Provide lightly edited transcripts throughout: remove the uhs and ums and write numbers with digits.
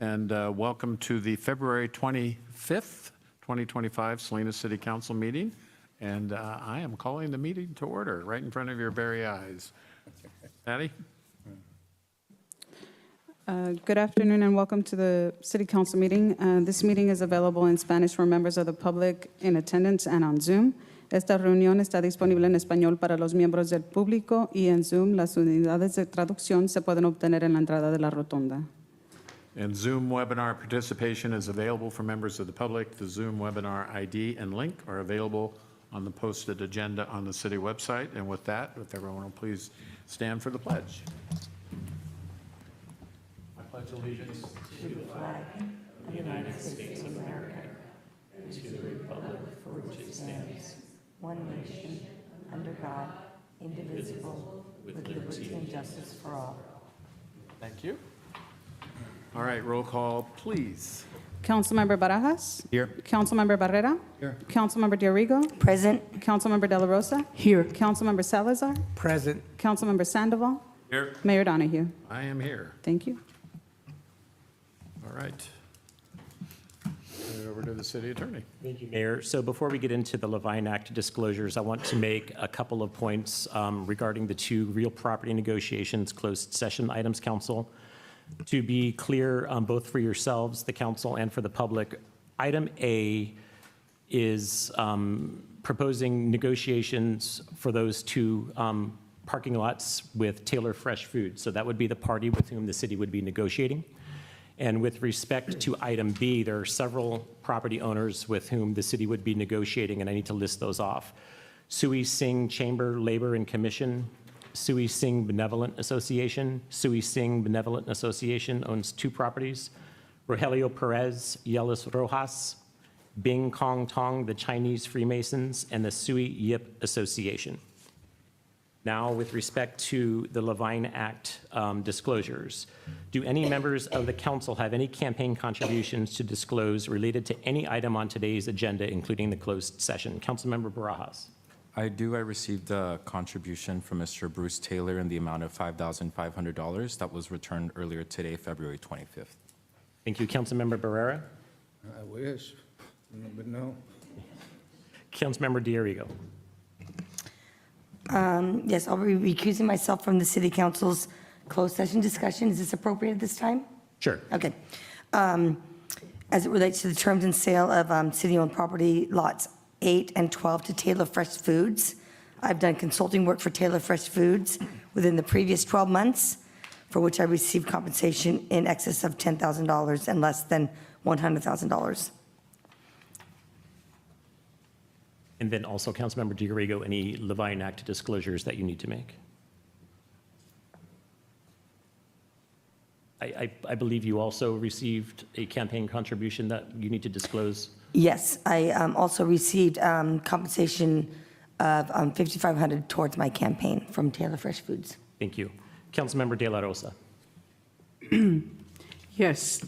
And welcome to the February 25th, 2025 Salinas City Council meeting. And I am calling the meeting to order right in front of your very eyes. Patty? Good afternoon and welcome to the City Council meeting. This meeting is available in Spanish for members of the public in attendance and on Zoom. Esta reunión está disponible en español para los miembros del público y en Zoom las unidades de traducción se pueden obtener en la entrada de la rotonda. And Zoom webinar participation is available for members of the public. The Zoom webinar ID and link are available on the posted agenda on the city website. And with that, if everyone will please stand for the pledge. I pledge allegiance to the flag of the United States of America, and to the republic for which it stands, one nation, under God, indivisible, with liberty and justice for all. Thank you. All right, roll call, please. Councilmember Barajas? Here. Councilmember Barrera? Here. Councilmember Diorigo? Present. Councilmember De La Rosa? Here. Councilmember Salazar? Present. Councilmember Sandoval? Here. Mayor Donahue? I am here. Thank you. All right. Turn it over to the city attorney. Thank you, Mayor. So before we get into the Levine Act disclosures, I want to make a couple of points regarding the two real property negotiations closed session items, Council. To be clear, both for yourselves, the council, and for the public, item A is proposing negotiations for those two parking lots with Taylor Fresh Foods. So that would be the party with whom the city would be negotiating. And with respect to item B, there are several property owners with whom the city would be negotiating, and I need to list those off. Sui Singh Chamber Labor and Commission, Sui Singh Benevolent Association. Sui Singh Benevolent Association owns two properties. Rogelio Perez, Yelis Rojas, Bing Kong Tong, the Chinese Freemasons, and the Sui Yip Association. Now, with respect to the Levine Act disclosures, do any members of the council have any campaign contributions to disclose related to any item on today's agenda, including the closed session? Councilmember Barajas. I do. I received a contribution from Mr. Bruce Taylor in the amount of $5,500 that was returned earlier today, February 25th. Thank you. Councilmember Barrera. I wish, but no. Councilmember Diorigo. Yes, I'll be recusing myself from the City Council's closed session discussion. Is this appropriate at this time? Sure. Okay. As it relates to the terms and sale of city-owned property lots 8 and 12 to Taylor Fresh Foods, I've done consulting work for Taylor Fresh Foods within the previous 12 months, for which I received compensation in excess of $10,000 and less than $100,000. And then also, Councilmember Diorigo, any Levine Act disclosures that you need to make? I believe you also received a campaign contribution that you need to disclose. Yes, I also received compensation of $5,500 towards my campaign from Taylor Fresh Foods. Thank you. Councilmember De La Rosa. Yes,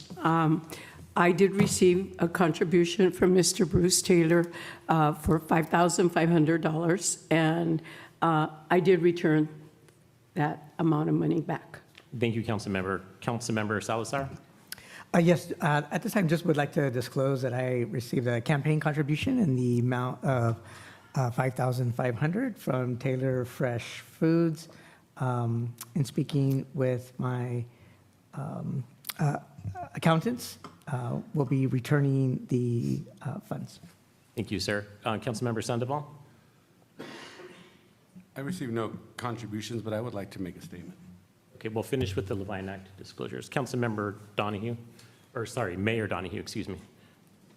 I did receive a contribution from Mr. Bruce Taylor for $5,500, and I did return that amount of money back. Thank you, Councilmember. Councilmember Salazar. Yes, at this time, just would like to disclose that I received a campaign contribution in the amount of $5,500 from Taylor Fresh Foods. In speaking with my accountants, we'll be returning the funds. Thank you, sir. Councilmember Sandoval. I received no contributions, but I would like to make a statement. Okay, we'll finish with the Levine Act disclosures. Councilmember Donahue, or sorry, Mayor Donahue, excuse me.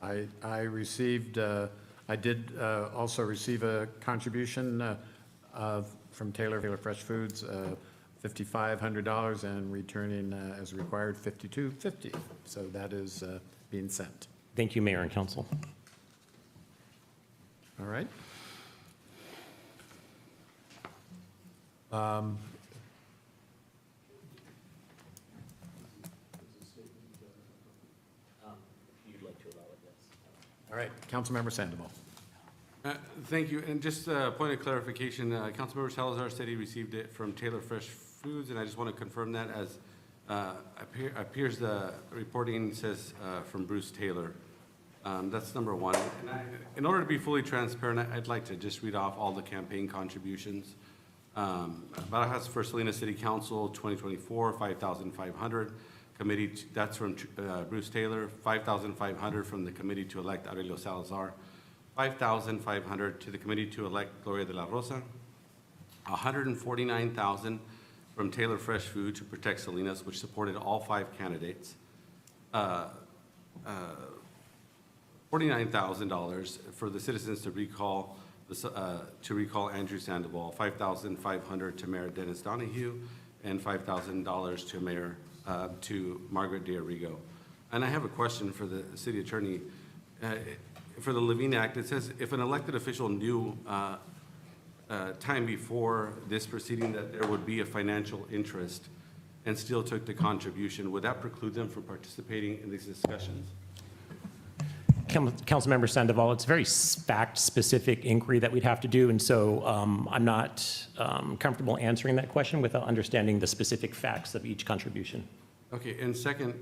I received, I did also receive a contribution from Taylor Fresh Foods, $5,500, and returning as required $5,250. So that is being sent. Thank you, Mayor and Council. All right. All right, Councilmember Sandoval. Thank you. And just a point of clarification, Councilmember Salazar said he received it from Taylor Fresh Foods, and I just want to confirm that as Appears the reporting says from Bruce Taylor. That's number one. And in order to be fully transparent, I'd like to just read off all the campaign contributions. Barajas for Salinas City Council, 2024, 5,500. Committee, that's from Bruce Taylor. 5,500 from the committee to elect Aurelio Salazar. 5,500 to the committee to elect Gloria de la Rosa. 149,000 from Taylor Fresh Food to protect Salinas, which supported all 5 candidates. $49,000 for the citizens to recall Andrew Sandoval. 5,500 to Mayor Dennis Donahue, and $5,000 to to Margaret D'Arrigo. And I have a question for the city attorney. For the Levine Act, it says if an elected official knew time before this proceeding that there would be a financial interest and still took the contribution, would that preclude them from participating in these discussions? Councilmember Sandoval, it's a very fact-specific inquiry that we'd have to do, and so I'm not comfortable answering that question without understanding the specific facts of each contribution. Okay, and second,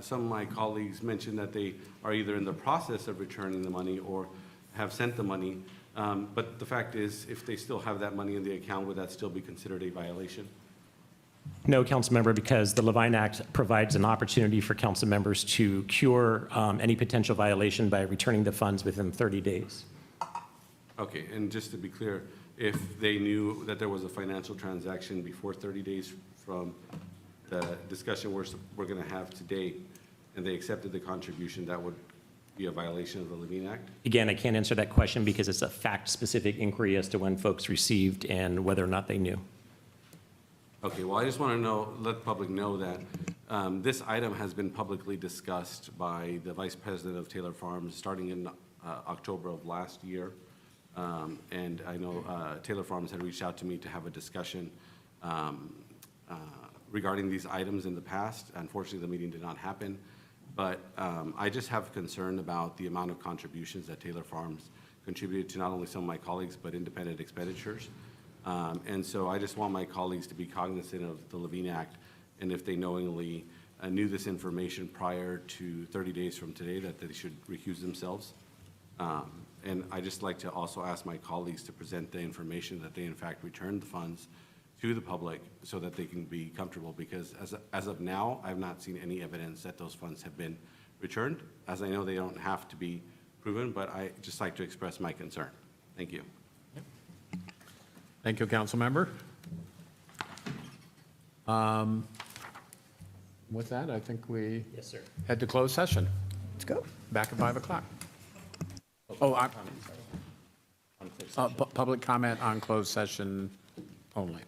some of my colleagues mentioned that they are either in the process of returning the money or have sent the money. But the fact is, if they still have that money in the account, would that still be considered a violation? No, Councilmember, because the Levine Act provides an opportunity for council members to cure any potential violation by returning the funds within 30 days. Okay, and just to be clear, if they knew that there was a financial transaction before 30 days from the discussion we're going to have today, and they accepted the contribution, that would be a violation of the Levine Act? Again, I can't answer that question because it's a fact-specific inquiry as to when folks received and whether or not they knew. Okay, well, I just want to let the public know that this item has been publicly discussed by the Vice President of Taylor Farms starting in October of last year. And I know Taylor Farms had reached out to me to have a discussion regarding these items in the past. Unfortunately, the meeting did not happen. But I just have concern about the amount of contributions that Taylor Farms contributed to not only some of my colleagues, but independent expenditures. And so I just want my colleagues to be cognizant of the Levine Act, and if they knowingly knew this information prior to 30 days from today, that they should recuse themselves. And I just like to also ask my colleagues to present the information that they in fact returned the funds to the public so that they can be comfortable, because as of now, I've not seen any evidence that those funds have been returned. As I know, they don't have to be proven, but I just like to express my concern. Thank you. Thank you, Councilmember. With that, I think we Yes, sir. head to closed session. Let's go. Back at 5 o'clock. Oh, public comment on closed session only.